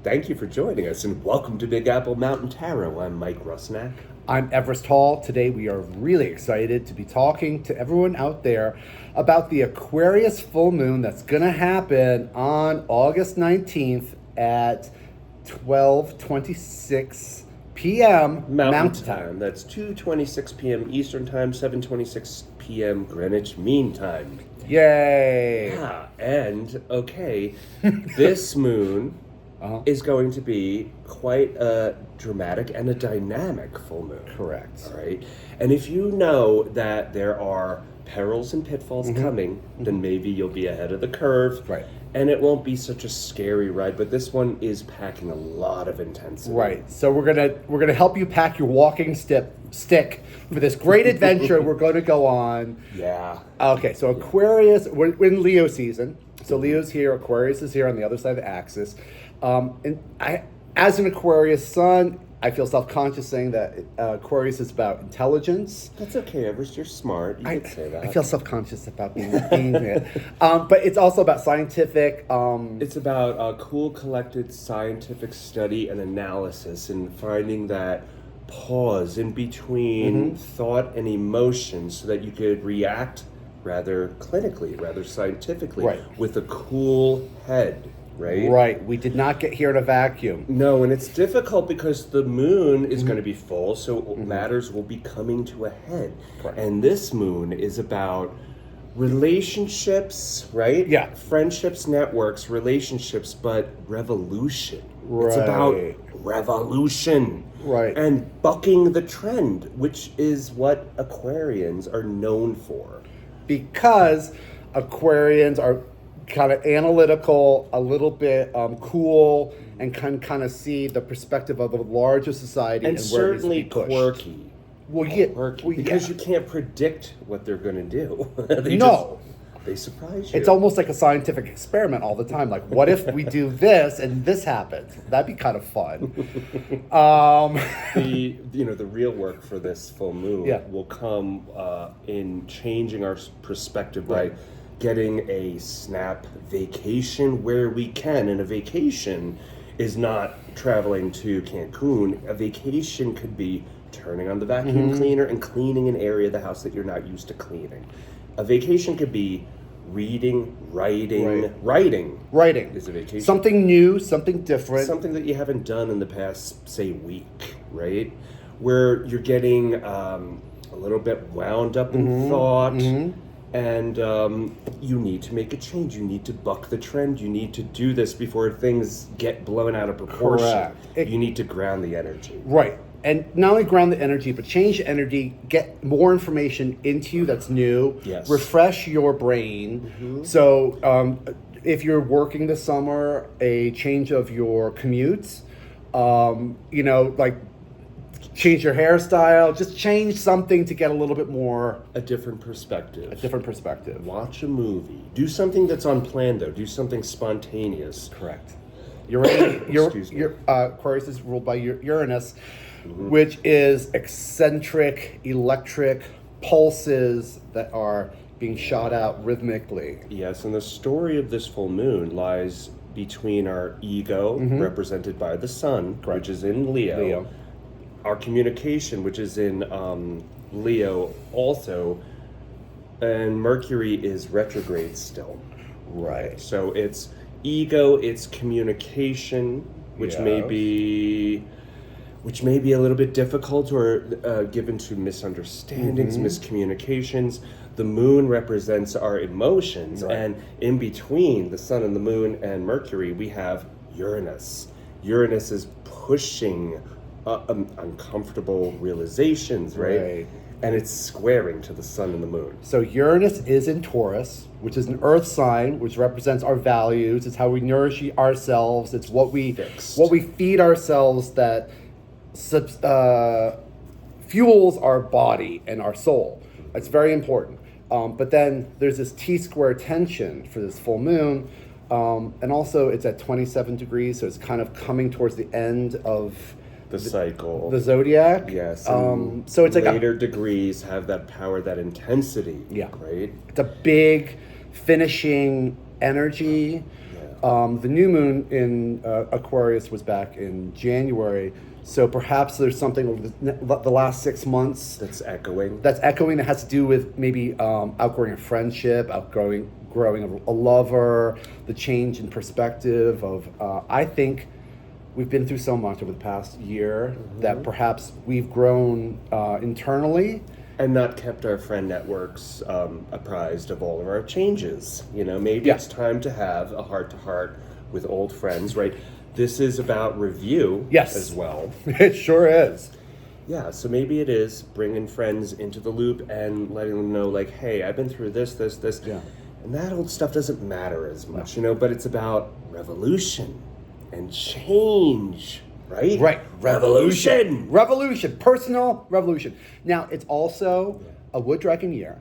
Thank you for joining us, and welcome to Big Apple Mountain Tarot. I'm Mike Rusnak. I'm Everest Hall. Today we are really excited to be talking to everyone out there about the Aquarius full moon that's going to happen on August 19th at 12:26 p.m. Mountain Time. That's 2:26 p.m. Eastern Time, 7:26 p.m. Greenwich Mean Time. Yay! Yeah, and this moon is going to be quite a dramatic and a dynamic full moon. Correct. All right. And if you know that there are perils and pitfalls coming, then maybe you'll be ahead of the curve. Right. And it won't be such a scary ride, but this one is packing a lot of intensity. Right. So we're gonna help you pack your walking stick for this great adventure we're going to go on. Yeah. Okay. So Aquarius, we're in Leo season. So Leo's here, Aquarius is here on the other side of the axis. And as an Aquarius sun, I feel self-conscious saying that Aquarius is about intelligence. That's okay, Everest. You're smart. You can say that. I feel self-conscious about being it. But it's also about scientific. It's about cool, collected scientific study and analysis and finding that pause in between thought and emotion so that you could react rather clinically, rather scientifically, with a cool head. Right? Right. We did not get here in a vacuum. No, and it's difficult because the moon is going to be full, so matters will be coming to a head. Correct. And this moon is about relationships, right? Yeah. Friendships, networks, relationships, but revolution. Right. It's about revolution. Right. And bucking the trend, which is what Aquarians are known for. Because Aquarians are kind of analytical, a little bit cool, and can kind of see the perspective of the larger society And where it needs to be certainly pushed. quirky. Well, yeah, Because you can't predict what they're going to do. They surprise you. It's almost like a scientific experiment all the time. Like, what if we do this and this happens? That'd be kind of fun. The real work for this full moon will come in changing our perspective by getting a snap vacation where we can. And a vacation is not traveling to Cancun. A vacation could be turning on the vacuum cleaner and cleaning an area of the house that you're not used to cleaning. A vacation could be reading, writing. Writing is a vacation. Something new, something different. Something that you haven't done in the past, say, week, right? Where you're getting a little bit wound up in thought. And you need to make a change. You need to buck the trend. You need to do this before things get blown out of proportion. Correct. You need to ground the energy. Right. And not only ground the energy, but change the energy, get more information into you that's new, refresh your brain. So if you're working this summer, a change of your commutes, like change your hairstyle, just change something to get a little bit more... A different perspective. Watch a movie. Do something that's unplanned, though. Do something spontaneous. Correct. Aquarius is ruled by Uranus, which is eccentric, electric pulses that are being shot out rhythmically. Yes, and the story of this full moon lies between our ego, represented by the sun, which is in Leo. Our communication, which is in Leo also, and Mercury is retrograde still. Right. So it's ego, it's communication, which may be a little bit difficult or given to misunderstandings, miscommunications. The moon represents our emotions, and in between the sun and the moon and Mercury, we have Uranus. Uranus is pushing uncomfortable realizations, right? And it's squaring to the sun and the moon. So Uranus is in Taurus, which is an earth sign, which represents our values. It's how we nourish ourselves. It's what we feed ourselves that fuels our body and our soul. It's very important. But then there's this T-square tension for this full moon. And also it's at 27 degrees, so it's kind of coming towards the end of the cycle, the zodiac. Yes. So it's like later degrees have that power, that intensity. Yeah. Right. It's a big finishing energy. the new moon in Aquarius was back in January. So perhaps there's something over the last 6 months that's echoing. That has to do with maybe outgrowing a friendship, growing a lover, the change in perspective of. I think we've been through so much over the past year that perhaps we've grown internally. And not kept our friend networks apprised of all of our changes. Maybe it's time to have a heart-to-heart with old friends, right? This is about review as well. It sure is. Yeah, so maybe it is bringing friends into the loop and letting them know, like, hey, I've been through this. Yeah. And that old stuff doesn't matter as much, but it's about revolution and change. Right? Right. Revolution. Personal revolution. Now, it's also a wood dragon year.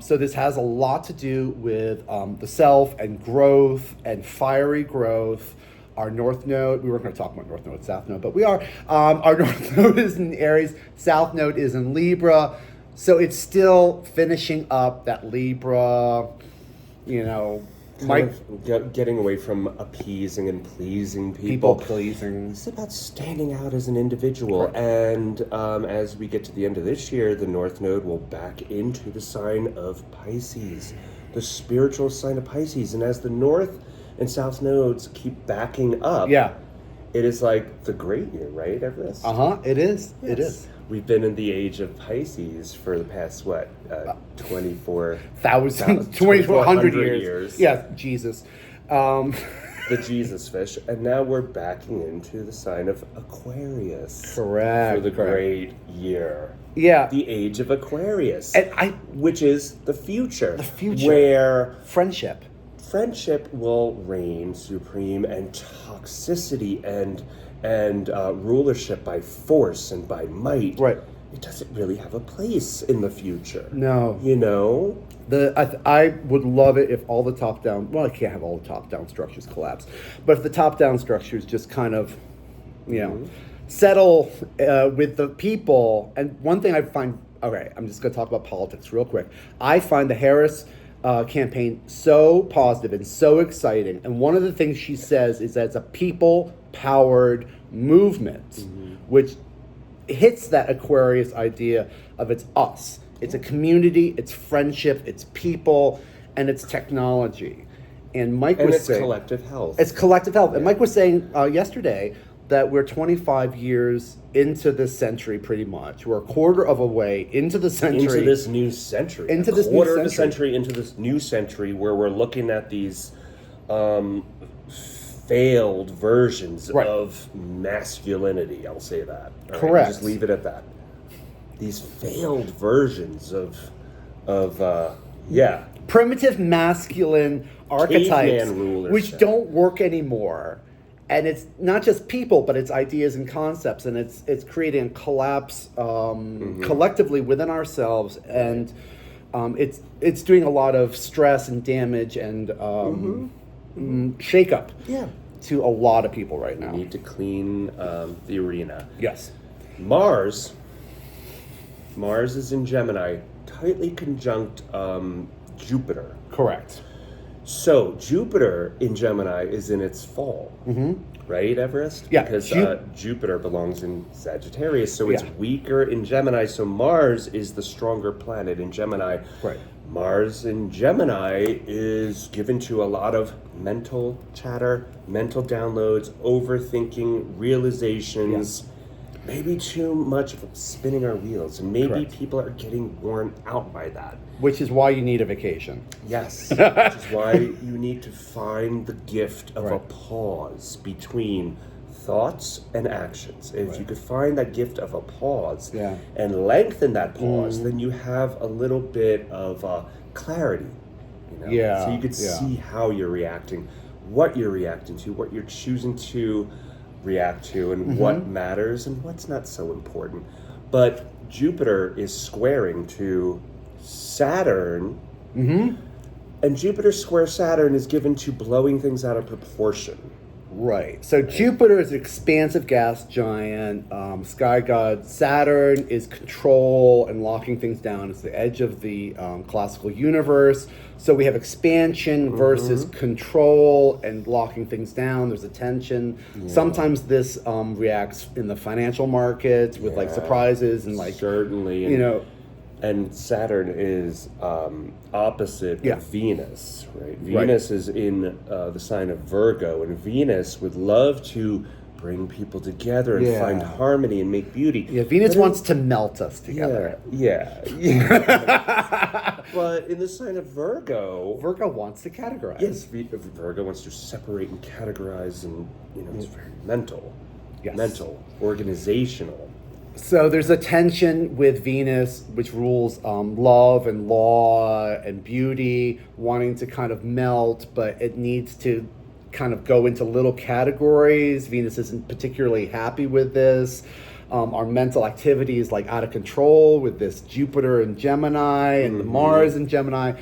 So this has a lot to do with the self and growth and fiery growth. Our North Node, we weren't going to talk about North Node, South Node, but we are. Our North Node is in Aries, South Node is in Libra. So it's still finishing up that Libra, getting away from appeasing and pleasing people. Pleasing. It's about standing out as an individual. Right. And as we get to the end of this year, the North Node will back into the sign of Pisces, the spiritual sign of Pisces. And as the North and South Nodes keep backing up, it is like the great year, right, Everest? It is. Yes. It is. We've been in the age of Pisces for the past, 2,400 years. Yeah, Jesus. The Jesus fish. And now we're backing into the sign of Aquarius. Correct. For the great year. Yeah. The age of Aquarius. And which is the future. The future. Where friendship will reign supreme, and toxicity and rulership by force and by might. Right. It doesn't really have a place in the future. No. I would love it if all the top-down... Well, I can't have all the top-down structures collapse. But if the top-down structures just kind of, settle with the people. And one thing I find... Okay, I'm just going to talk about politics real quick. I find the Harris... campaign so positive and so exciting, and one of the things she says is that it's a people-powered movement, which hits that Aquarius idea of it's us, it's a community, it's friendship, it's people, and it's technology. And Mike was saying collective health. It's collective health. And Mike was saying yesterday that we're 25 years into this century, pretty much. We're a quarter of a way into the century. Into this new century. Quarter of a century into this new century, where we're looking at these failed versions of masculinity. I'll say that. All correct. Right? Just leave it at that. These failed versions of primitive masculine archetypes, which don't work anymore. And it's not just people, but it's ideas and concepts, and it's creating a collapse collectively within ourselves, and it's doing a lot of stress and damage and shakeup to a lot of people right now. We need to clean the arena. Yes. Mars is in Gemini, tightly conjunct Jupiter. Correct. So Jupiter in Gemini is in its fall, right, Everest? Yeah. Because Jupiter belongs in Sagittarius, so it's weaker in Gemini. So Mars is the stronger planet in Gemini. Right. Mars in Gemini is given to a lot of mental chatter, mental downloads, overthinking, realizations. Yeah. Maybe too much of spinning our wheels, and maybe people are getting worn out by that. Which is why you need a vacation. Yes, which is why you need to find the gift of a pause between thoughts and actions. And if you could find that gift of a pause and lengthen that pause, then you have a little bit of clarity. So you could see how you're reacting, what you're reacting to, what you're choosing to react to, and what matters and what's not so important. But Jupiter is squaring to Saturn, and Jupiter square Saturn is given to blowing things out of proportion, Right. So Jupiter is an expansive gas giant. Sky god Saturn is control and locking things down. It's the edge of the classical universe. So we have expansion versus control and locking things down. There's a tension. Yeah. Sometimes this reacts in the financial markets with like surprises and like certainly, you know. And Saturn is opposite of Venus, right? Venus is in the sign of Virgo, and Venus would love to bring people together and find harmony and make beauty. Yeah, Venus wants to melt us together. Yeah. But in the sign of Virgo wants to categorize. Yes, Virgo wants to separate and categorize, and it's very mental, organizational. So there's a tension with Venus, which rules love and law and beauty, wanting to kind of melt, but it needs to kind of go into little categories. Venus isn't particularly happy with this. Our mental activity is like out of control with this Jupiter and Gemini and the Mars and Gemini.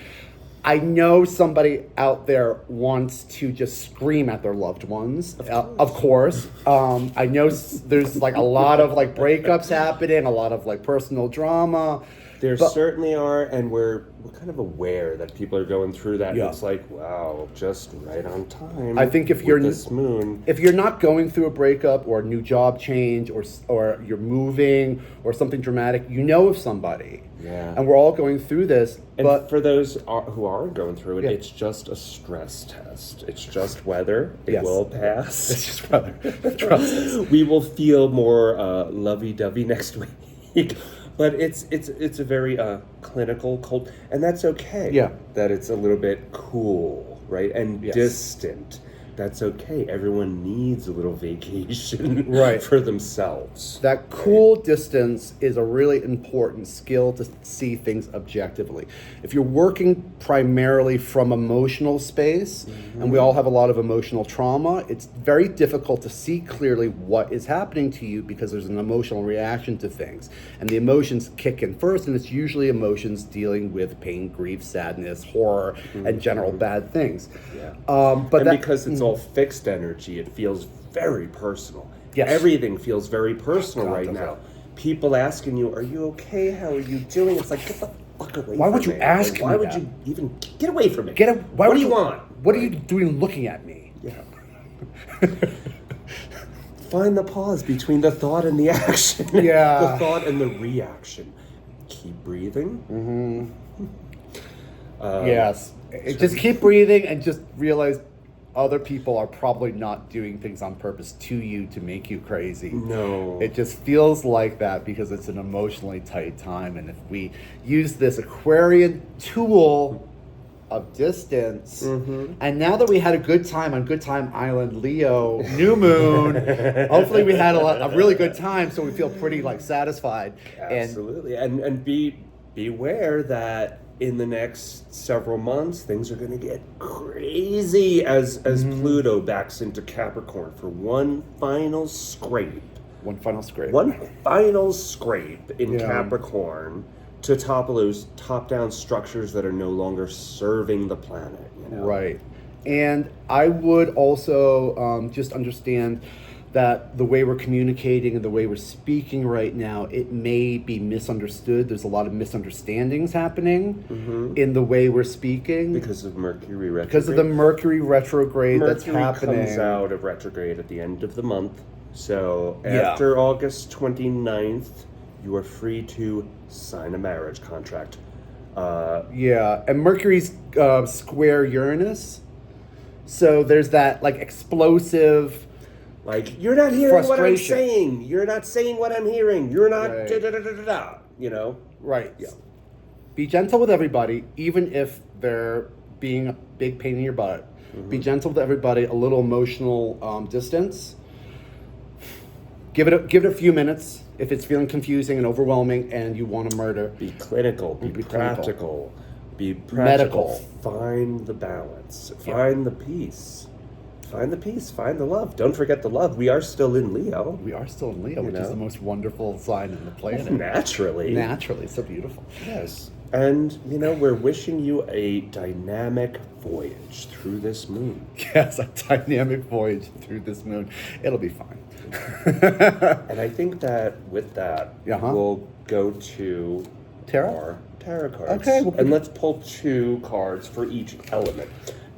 I know somebody out there wants to just scream at their loved ones. Of course. I know there's like a lot of like breakups happening, a lot of like personal drama. There certainly are, and we're kind of aware that people are going through that. Yeah. It's like, wow, just right on time. I think if you're this moon, if you're not going through a breakup or a new job change or you're moving or something dramatic, you know of somebody. Yeah. And we're all going through this. But for those who aren't going through it, it's just a stress test. It's just weather. It will pass. It's just weather. Trust us. We will feel more lovey-dovey next week. But it's a very clinical, cold, and that's okay. Yeah. That it's a little bit cool, right? And distant. That's okay. Everyone needs a little vacation for themselves. That cool distance is a really important skill to see things objectively. If you're working primarily from emotional space, and we all have a lot of emotional trauma, it's very difficult to see clearly what is happening to you because there's an emotional reaction to things. And the emotions kick in first, and it's usually emotions dealing with pain, grief, sadness, horror, and general bad things. Yeah. But because it's all fixed energy, it feels very personal. Yes. Everything feels very personal right now. People asking you, "Are you okay? How are you doing?" It's like, get the fuck away from me. Why would you ask me? Why would you even get away from me? What do you want? What are you doing looking at me? Yeah. Find the pause between the thought and the action. Yeah. The thought and the reaction. Keep breathing. Yes. Just keep breathing and just realize other people are probably not doing things on purpose to you to make you crazy. No. It just feels like that because it's an emotionally tight time. And if we use this Aquarian tool of distance, and now that we had a good time on Good Time Island, Leo, new moon, hopefully we had a really good time, so we feel pretty like satisfied. Absolutely. And beware that in the next several months, things are going to get crazy as Pluto backs into Capricorn for one final scrape. One final scrape in Capricorn to topple those top-down structures that are no longer serving the planet. Right. And I would also just understand that the way we're communicating and the way we're speaking right now, it may be misunderstood. There's a lot of misunderstandings happening in the way we're speaking. Because of Mercury retrograde. Because of the Mercury retrograde that's happening. Mercury comes out of retrograde at the end of the month. So after August 29th, you are free to sign a marriage contract. And Mercury's square Uranus. So there's that like explosive... Like, you're not hearing what I'm saying. You're not saying what I'm hearing. You're not Right. Yeah. Be gentle with everybody, even if they're being a big pain in your butt. Be gentle with everybody, a little emotional distance. Give it a few minutes if it's feeling confusing and overwhelming and you want to murder. Be clinical. Be practical. Be practical. Find the balance. Find the peace. Find the peace. Find the love. Don't forget the love. We are still in Leo. We are still in Leo, which is the most wonderful sign on the planet. Naturally. Naturally. So beautiful. Yes. And, we're wishing you a dynamic voyage through this moon. Yes, a dynamic voyage through this moon. It'll be fine. And I think that with that, we'll go to our tarot cards. Okay. And let's pull 2 cards for each element.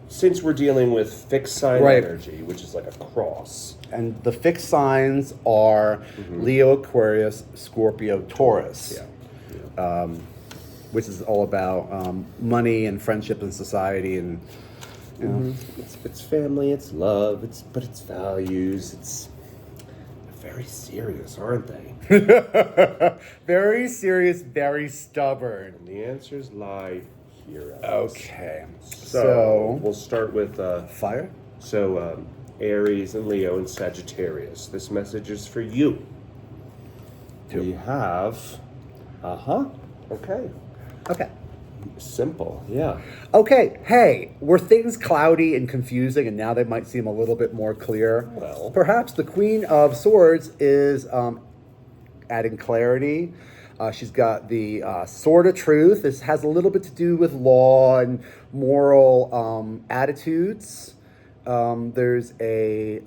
Since we're dealing with fixed sign energy, which is like a cross. And the fixed signs are Leo, Aquarius, Scorpio, Taurus. Yeah. Which is all about money and friendship and society and it's family, it's love, but it's values. It's very serious, aren't they? Very serious, very stubborn. And the answers lie here. Okay. So we'll start with fire. So Aries and Leo and Sagittarius. This message is for you. We have okay. Okay. Simple, yeah. Okay, hey, were things cloudy and confusing and now they might seem a little bit more clear? Well, perhaps the Queen of Swords is adding clarity. She's got the Sword of Truth. This has a little bit to do with law and moral attitudes. There's a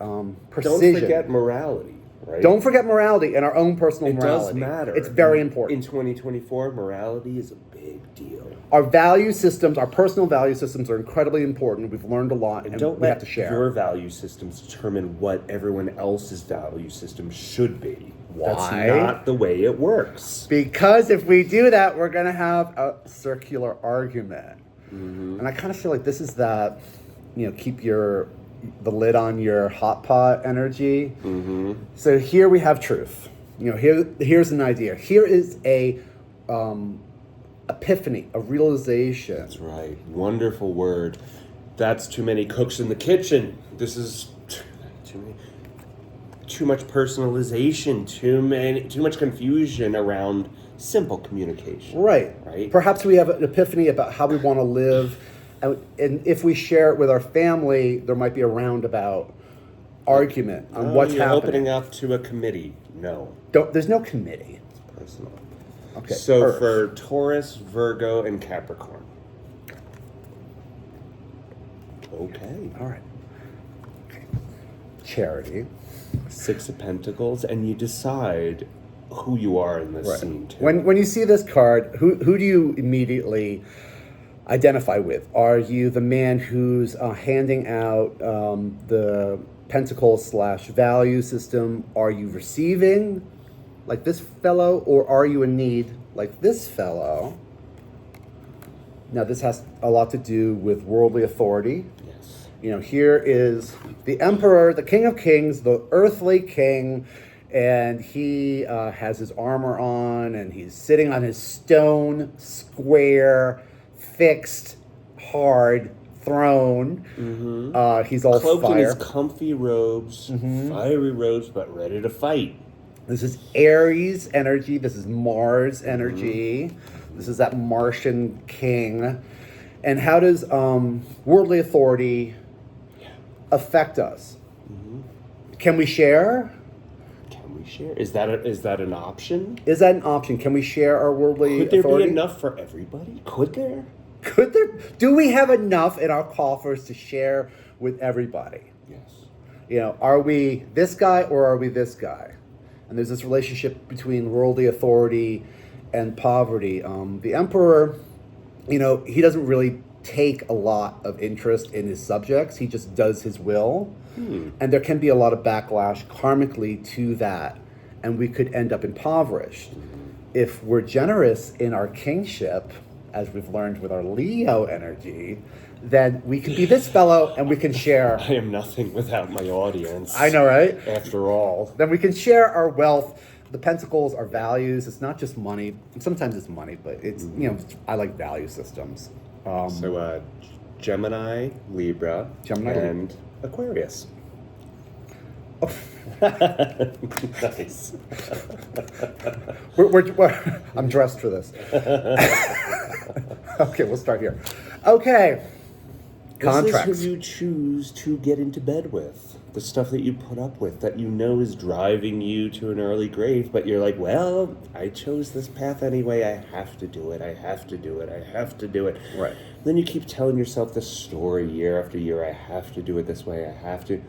precision. Don't forget morality. Right? Don't forget morality and our own personal morality. It does matter. It's very important. In 2024, morality is a big deal. Our value systems, our personal value systems are incredibly important. We've learned a lot and don't we have to share. Your value systems determine what everyone else's value system should be. Why? That's not the way it works. Because if we do that, we're going to have a circular argument. And I kind of feel like this is that, keep the lid on your hot pot energy. So here we have truth. Here's an idea. Here is a epiphany, a realization. That's right. Wonderful word. That's too many cooks in the kitchen. This is too much personalization, too much confusion around simple communication. Right. Perhaps we have an epiphany about how we want to live. And if we share it with our family, there might be a roundabout argument on what's happening. Opening up to a committee. No. There's no committee. It's personal. Okay. So Earth. for Taurus, Virgo, and Capricorn. Okay. All right. Okay. Charity. 6 of Pentacles, and you decide who you are in this scene too. When you see this card, who do you immediately identify with? Are you the man who's handing out the Pentacles / value system? Are you receiving, like this fellow, or are you in need, like this fellow? Now, this has a lot to do with worldly authority. Yes. Here is the Emperor, the King of Kings, the earthly king, and he has his armor on, and he's sitting on his stone, square, fixed, hard throne. He's all cloaked fire. in his comfy robes, fiery robes, but ready to fight. This is Aries energy. This is Mars energy. This is that Martian king. And how does worldly authority affect us? Can we share? Is that an option? Is that an option? Can we share our worldly authority? Could there be enough for everybody? Could there? Could there? Do we have enough in our coffers to share with everybody? Yes. Are we this guy or are we this guy? And there's this relationship between worldly authority and poverty. The Emperor, he doesn't really take a lot of interest in his subjects. He just does his will. And there can be a lot of backlash karmically to that. And we could end up impoverished. If we're generous in our kingship, as we've learned with our Leo energy, then we can be this fellow and we can share. I am nothing without my audience. I know, right? After all. Then we can share our wealth. The Pentacles are values. It's not just money. Sometimes it's money, but it's, I like value systems. So Gemini, Libra, and Aquarius. Nice. I'm dressed for this. Okay, we'll start here. Okay. Contracts. This is who you choose to get into bed with. The stuff that you put up with that you know is driving you to an early grave, but you're like, well, I chose this path anyway. I have to do it. I have to do it. I have to do it. Right. Then you keep telling yourself this story year after year. I have to do it this way. I have to.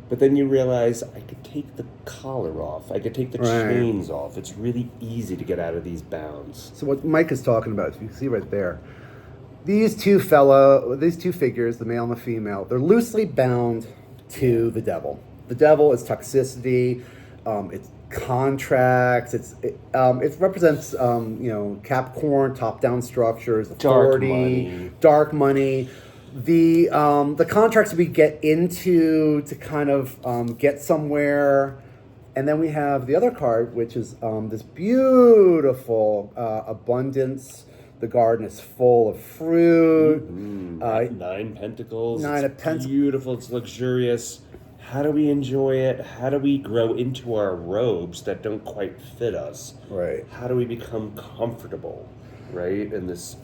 But then you realize I could take the collar off. I could take the chains off. It's really easy to get out of these bounds. So what Mike is talking about, you can see right there, these two figures, the male and the female, they're loosely bound to the devil. The devil is toxicity, it's contracts, it represents Capricorn, top-down structures, authority, dark money. The contracts we get into to kind of get somewhere. And then we have the other card, which is this beautiful abundance. The garden is full of fruit. Mm-hmm. 9 pentacles. Nine of It's Pentacles. beautiful. It's luxurious. How do we enjoy it? How do we grow into our robes that don't quite fit us? Right. How do we become comfortable, right, in this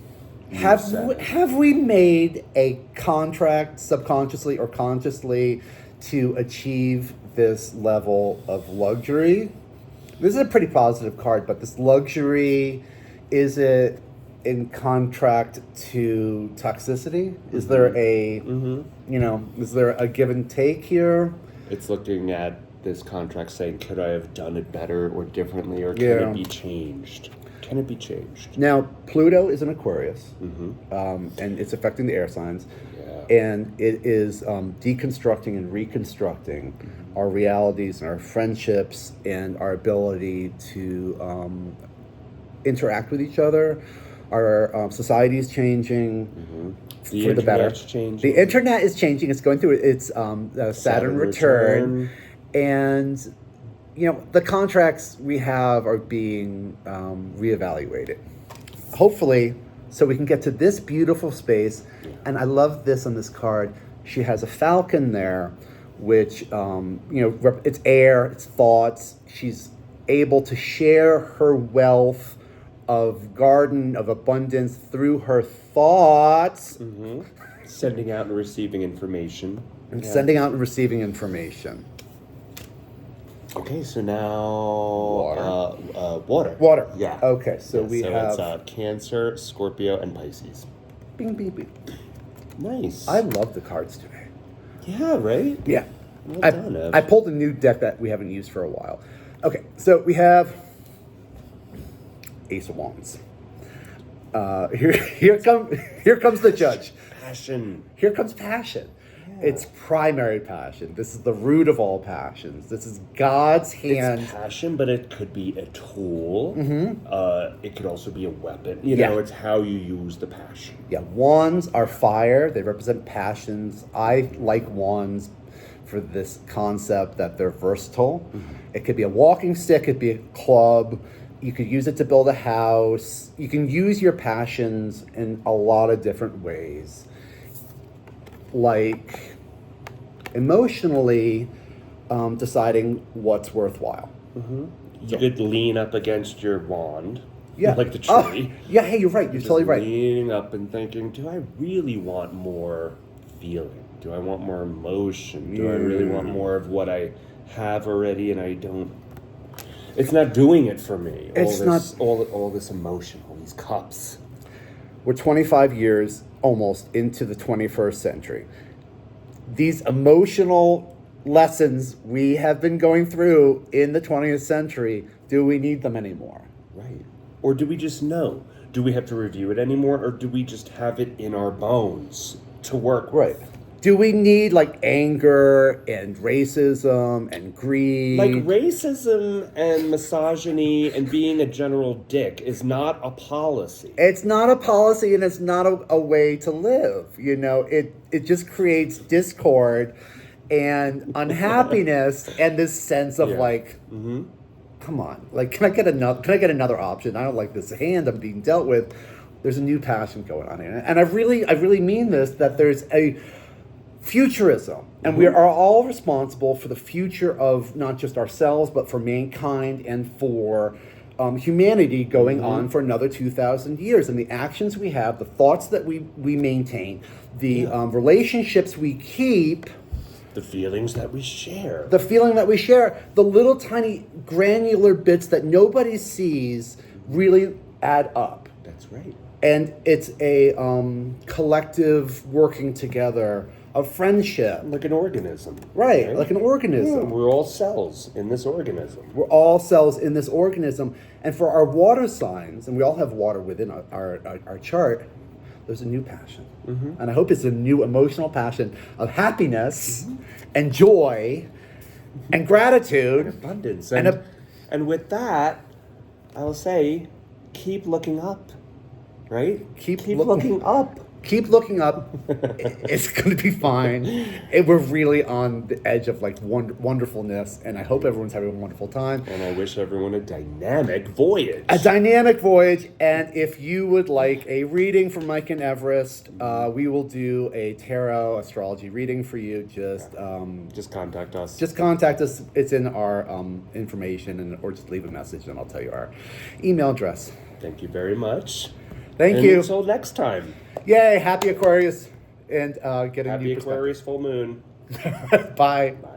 Have we made a contract subconsciously or consciously to achieve this level of luxury? This is a pretty positive card, but this luxury, is it in contract to toxicity? Is there a, is there a give and take here? It's looking at this contract saying, could I have done it better or differently, or can it be changed? Can it be changed? Now, Pluto is in Aquarius, and it's affecting the air signs, and it is deconstructing and reconstructing our realities and our friendships and our ability to interact with each other. Our society is changing for the better. Changing. The internet is changing. It's going through its Saturn return. And the contracts we have are being reevaluated. Hopefully, so we can get to this beautiful space. And I love this on this card. She has a falcon there, which, it's air, it's thoughts. She's able to share her wealth of garden, of abundance through her thoughts. Sending out and receiving information. Sending out and receiving information. Okay, so now water. Water. Yeah. Okay, so we have it's Cancer, Scorpio, and Pisces. Bing, bing, bing. Nice. I love the cards today. Yeah, right? Yeah. Well done, Ev. I pulled a new deck that we haven't used for a while. Okay, so we have Ace of Wands. Here comes the judge. Passion. Here comes passion. It's primary passion. This is the root of all passions. This is God's hand. It's passion, but it could be a tool. It could also be a weapon. You know, it's how you use the passion. Yeah, wands are fire. They represent passions. I like wands for this concept that they're versatile. It could be a walking stick. It could be a club. You could use it to build a house. You can use your passions in a lot of different ways. Like emotionally deciding what's worthwhile. You could lean up against your wand, like the Oh, tree. hey, you're right. You're totally right. Leaning up and thinking, do I really want more feeling? Do I want more emotion? Do I really want more of what I have already and I don't? It's not doing it for me. All this emotion, all these cups. We're 25 years almost into the 21st century. These emotional lessons we have been going through in the 20th century, do we need them anymore? Right. Or do we just know? Do we have to review it anymore, or do we just have it in our bones to work with? Right. Do we need like anger and racism and greed? Like racism and misogyny and being a general dick is not a policy. It's not a policy, and it's not a way to live. It just creates discord and unhappiness and this sense of come on, like can I get another option? I don't like this hand I'm being dealt with. There's a new passion going on here, and I really mean this, that there's a futurism, and we are all responsible for the future of not just ourselves, but for mankind and for humanity going on for another 2,000 years. And the actions we have, the thoughts that we maintain, the relationships we keep, the feelings that we share, the feeling that we share, the little tiny granular bits that nobody sees really add up. That's right. And it's a collective working together of friendship. Like an organism. Right, like an organism. Yeah, we're all cells in this organism. We're all cells in this organism. And for our water signs, and we all have water within our chart, there's a new passion. Mm-hmm. And I hope it's a new emotional passion of happiness and joy and gratitude. And abundance. And with that, I will say, keep looking up. Right? Keep looking up. Keep looking up. It's going to be fine. We're really on the edge of like wonderfulness, and I hope everyone's having a wonderful time. And I wish everyone a dynamic voyage. A dynamic voyage. And if you would like a reading from Mike and Everest, we will do a tarot astrology reading for you. Just contact us. Just contact us. It's in our information, or just leave a message, and I'll tell you our email address. Thank you very much. Thank you. Until next time. Yay! Happy Aquarius, and get a Happy new Aquarius full moon. Bye. Bye.